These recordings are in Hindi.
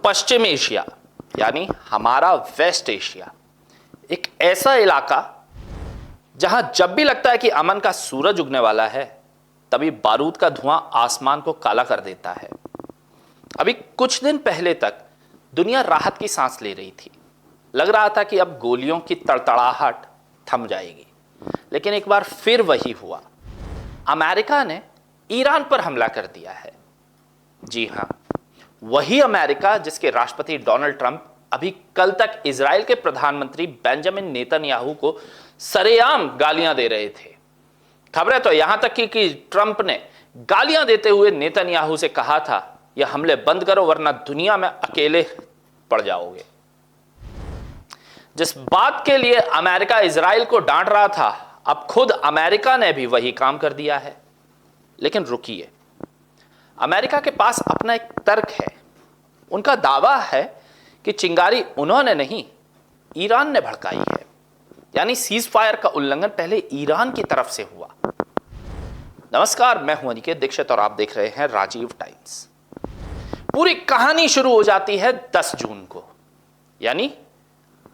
पश्चिम एशिया यानी हमारा वेस्ट एशिया एक ऐसा इलाका जहां जब भी लगता है कि अमन का सूरज उगने वाला है, तभी बारूद का धुआं आसमान को काला कर देता है। अभी कुछ दिन पहले तक दुनिया राहत की सांस ले रही थी। लग रहा था कि अब गोलियों की तड़तड़ाहट थम जाएगी, लेकिन एक बार फिर वही हुआ। अमेरिका ने ईरान पर हमला कर दिया है। जी हां, वही अमेरिका जिसके राष्ट्रपति डोनाल्ड ट्रंप अभी कल तक इजराइल के प्रधानमंत्री बेंजामिन नेतन्याहू को सरेआम गालियां दे रहे थे। खबरें तो यहां तक कि ट्रंप ने गालियां देते हुए नेतन्याहू से कहा था, यह हमले बंद करो वरना दुनिया में अकेले पड़ जाओगे। जिस बात के लिए अमेरिका इजराइल को डांट रहा था, अब खुद अमेरिका ने भी वही काम कर दिया है। लेकिन रुकिए, अमेरिका के पास अपना एक तर्क है। उनका दावा है कि चिंगारी उन्होंने नहीं, ईरान ने भड़काई है। यानी सीज फायर का उल्लंघन पहले ईरान की तरफ से हुआ। नमस्कार, मैं हूं अनिकेत दीक्षित और आप देख रहे हैं राजीव टाइम्स। पूरी कहानी शुरू हो जाती है 10 जून को, यानी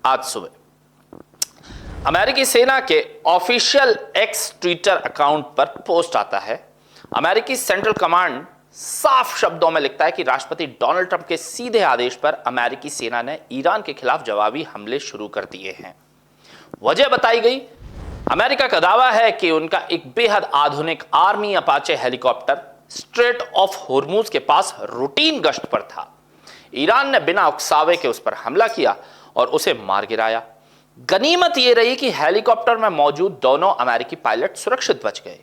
आज सुबह। अमेरिकी सेना के ऑफिशियल एक्स ट्विटर अकाउंट पर पोस्ट आता है। अमेरिकी सेंट्रल कमांड साफ शब्दों में लिखता है कि राष्ट्रपति डोनाल्ड ट्रंप के सीधे आदेश पर अमेरिकी सेना ने ईरान के खिलाफ जवाबी हमले शुरू कर दिए हैं। वजह बताई गई, अमेरिका का दावा है कि उनका एक बेहद आधुनिक army Apache helicopter straight of Hormuz के पास रूटीन गश्त पर था। ईरान ने बिना उकसावे के उस पर हमला किया और उसे मार गिराया। गनीमत यह रही कि हेलीकॉप्टर में मौजूद दोनों अमेरिकी पायलट सुरक्षित बच गए,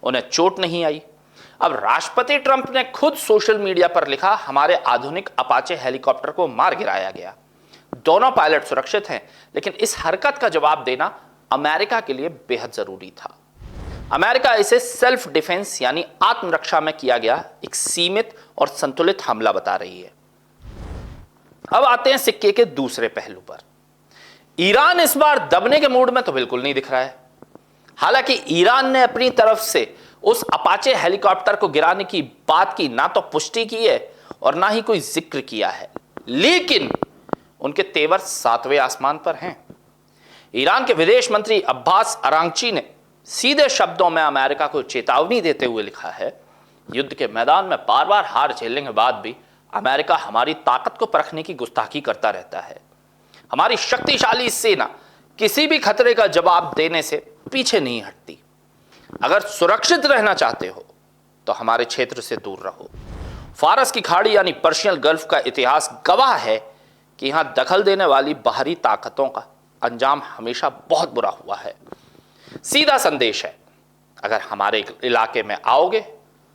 उन्हें चोट नहीं आई। अब राष्ट्रपति ट्रंप ने खुद सोशल मीडिया पर लिखा, हमारे आधुनिक अपाचे हेलीकॉप्टर को मार गिराया गया, दोनों पायलट सुरक्षित हैं। लेकिन इस हरकत का जवाब देना अमेरिका के लिए बेहद जरूरी था। अमेरिका इसे सेल्फ डिफेंस यानी आत्मरक्षा में किया गया एक सीमित और संतुलित हमला बता रही है। अब आते हैं सिक्के के दूसरे पहलू पर। ईरान इस बार दबने के मूड में तो बिल्कुल नहीं दिख रहा है। हालांकि ईरान ने अपनी तरफ से उस अपाचे हेलीकॉप्टर को गिराने की बात की ना तो पुष्टि की है और ना ही कोई जिक्र किया है, लेकिन उनके तेवर 7वें आसमान पर हैं। ईरान के विदेश मंत्री अब्बास अरागची ने सीधे शब्दों में अमेरिका को चेतावनी देते हुए लिखा है, युद्ध के मैदान में बार बार हार झेलने के बाद भी अमेरिका हमारी ताकत को परखने की गुस्ताखी करता रहता है। हमारी शक्तिशाली सेना किसी भी खतरे का जवाब देने से पीछे नहीं हटती। अगर सुरक्षित रहना चाहते हो तो हमारे क्षेत्र से दूर रहो। फारस की खाड़ी यानी पर्शियन गल्फ का इतिहास गवाह है कि यहां दखल देने वाली बाहरी ताकतों का अंजाम हमेशा बहुत बुरा हुआ है। सीधा संदेश है, अगर हमारे इलाके में आओगे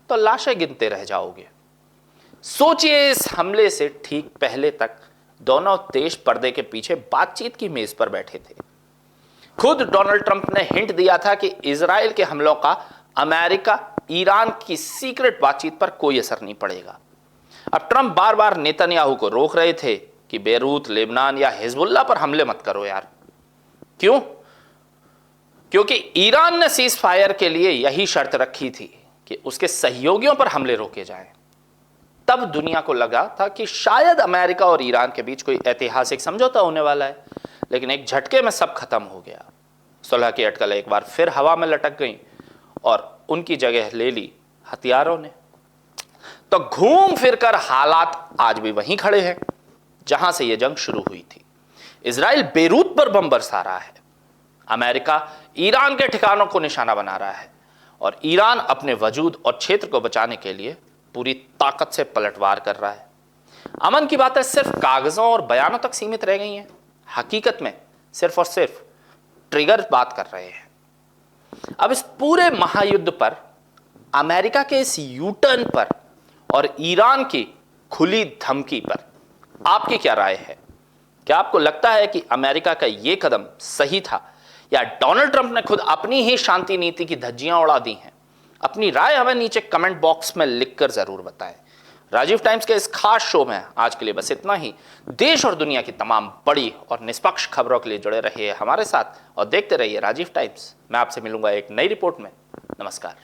तो लाशें गिनते रह जाओगे। सोचिए, इस हमले से ठीक पहले तक दोनों देश पर्दे के पीछे बातचीत की मेज पर बैठे थे। खुद डोनाल्ड ट्रंप ने हिंट दिया था कि इजराइल के हमलों का अमेरिका ईरान की सीक्रेट बातचीत पर कोई असर नहीं पड़ेगा। अब ट्रंप बार बार नेतन्याहू को रोक रहे थे कि बेरूत, लेबनान या हिजबुल्लाह पर हमले मत करो यार। क्यों? क्योंकि ईरान ने सीज फायर के लिए यही शर्त रखी थी कि उसके सहयोगियों पर हमले रोके जाएं। तब दुनिया को लगा था कि शायद अमेरिका और ईरान के बीच कोई ऐतिहासिक समझौता होने वाला है, लेकिन एक झटके में सब खत्म हो गया। सुलह की अटकलें एक बार फिर हवा में लटक गईं और उनकी जगह ले ली हथियारों ने। तो घूम फिरकर हालात आज भी वहीं खड़े हैं जहां से यह जंग शुरू हुई थी। इजराइल बेरूत पर बम बरसा रहा है, अमेरिका ईरान के ठिकानों को निशाना बना रहा है और ईरान अपने वजूद और क्षेत्र को बचाने के लिए पूरी ताकत से पलटवार कर रहा है। अमन की बातें सिर्फ कागजों और बयानों तक सीमित रह गई हैं, हकीकत में सिर्फ और सिर्फ ट्रिगर बात कर रहे हैं। अब इस पूरे महायुद्ध पर, अमेरिका के इस यूटर्न पर और ईरान की खुली धमकी पर आपकी क्या राय है? क्या आपको लगता है कि अमेरिका का यह कदम सही था या डोनाल्ड ट्रंप ने खुद अपनी ही शांति नीति की धज्जियां उड़ा दी हैं? अपनी राय हमें नीचे कमेंट बॉक्स में लिखकर जरूर बताएं। राजीव टाइम्स के इस खास शो में आज के लिए बस इतना ही। देश और दुनिया की तमाम बड़ी और निष्पक्ष खबरों के लिए जुड़े रहिए हमारे साथ और देखते रहिए राजीव टाइम्स। मैं आपसे मिलूंगा एक नई रिपोर्ट में। नमस्कार।